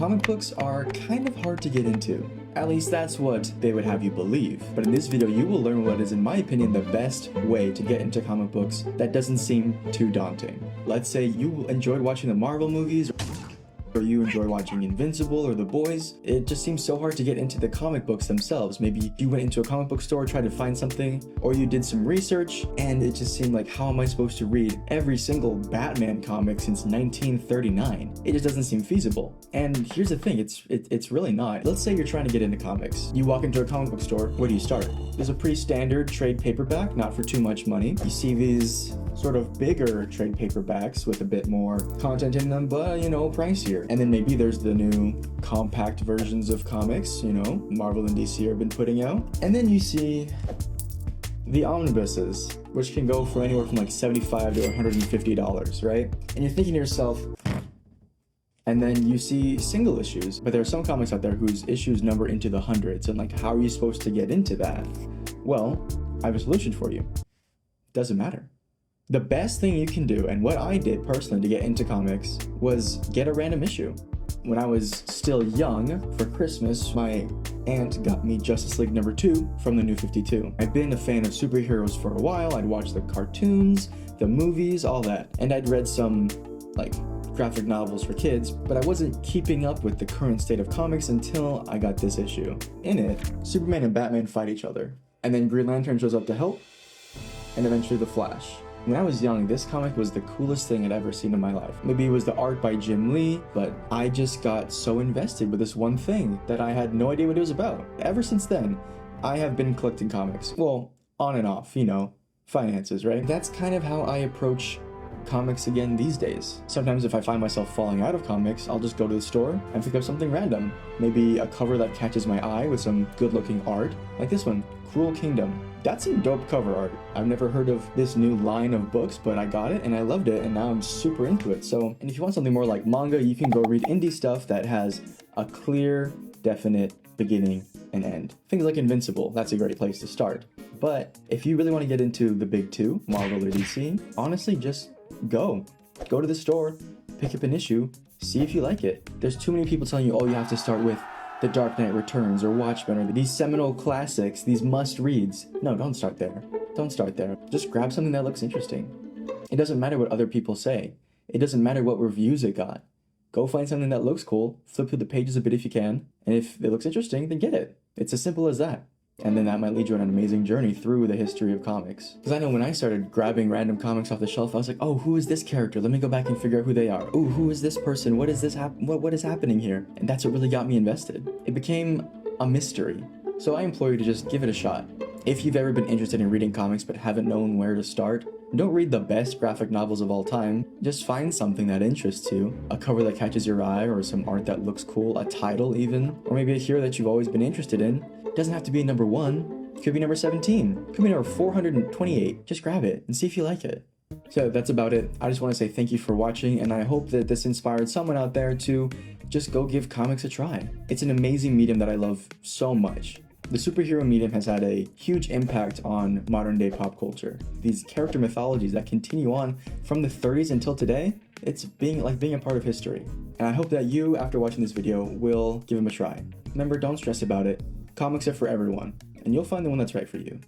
Comic books are kind of hard to get into. At least that's what they would have you believe. But in this video, you will learn what is, in my opinion, the best way to get into comic books that doesn't seem too daunting. Let's say you enjoyed watching the Marvel movies, or you enjoy watching Invincible or The Boys. It just seems so hard to get into the comic books themselves. Maybe you went into a comic book store, tried to find something, or you did some research, and it just seemed like, how am I supposed to read every single Batman comic since 1939? It just doesn't seem feasible. And here's the thing, it's really not. Let's say you're trying to get into comics. You walk into a comic book store, where do you start? There's a pretty standard trade paperback, not for too much money. You see these sort of bigger trade paperbacks with a bit more content in them, but pricier. And then maybe there's the new compact versions of comics, Marvel and DC have been putting out. And then you see the omnibuses, which can go for anywhere from like $75 to $150, right? And you're thinking to yourself, and then you see single issues, but there are some comics out there whose issues number into the hundreds, and like, how are you supposed to get into that? Well, I have a solution for you. Doesn't matter. The best thing you can do, and what I did personally to get into comics, was get a random issue. When I was still young, for Christmas, my aunt got me Justice League number 2 from the New 52. I've been a fan of superheroes for a while. I'd watched the cartoons, the movies, all that. And I'd read some, graphic novels for kids, but I wasn't keeping up with the current state of comics until I got this issue. In it, Superman and Batman fight each other, and then Green Lantern shows up to help, and eventually the Flash. When I was young, this comic was the coolest thing I'd ever seen in my life. Maybe it was the art by Jim Lee, but I just got so invested with this one thing that I had no idea what it was about. Ever since then, I have been collecting comics. Well, on and off, finances, right? That's kind of how I approach comics again these days. Sometimes if I find myself falling out of comics, I'll just go to the store and pick up something random. Maybe a cover that catches my eye with some good-looking art, like this one, Cruel Kingdom. That's some dope cover art. I've never heard of this new line of books, but I got it and I loved it, and now I'm super into it. And if you want something more like manga, you can go read indie stuff that has a clear, definite beginning and end. Things like Invincible, that's a great place to start. But if you really want to get into the big two, Marvel or DC, honestly, just go to the store, pick up an issue, see if you like it. There's too many people telling you, oh, you have to start with The Dark Knight Returns or Watchmen or these seminal classics, these must-reads. No, don't start there. Don't start there. Just grab something that looks interesting. It doesn't matter what other people say. It doesn't matter what reviews it got. Go find something that looks cool, flip through the pages a bit if you can, and if it looks interesting, then get it. It's as simple as that. And then that might lead you on an amazing journey through the history of comics. Because I know when I started grabbing random comics off the shelf, I was like, oh, who is this character? Let me go back and figure out who they are. Oh, who is this person? What is this what is happening here? And that's what really got me invested. It became a mystery. So I implore you to just give it a shot. If you've ever been interested in reading comics but haven't known where to start, don't read the best graphic novels of all time. Just find something that interests you. A cover that catches your eye, or some art that looks cool, a title even, or maybe a hero that you've always been interested in. It doesn't have to be number 1. It could be number 17. It could be number 428. Just grab it and see if you like it. So that's about it. I just want to say thank you for watching, and I hope that this inspired someone out there to just go give comics a try. It's an amazing medium that I love so much. The superhero medium has had a huge impact on modern day pop culture. These character mythologies that continue on from the 30s until today, it's being a part of history. And I hope that you, after watching this video, will give them a try. Remember, don't stress about it. Comics are for everyone, and you'll find the one that's right for you.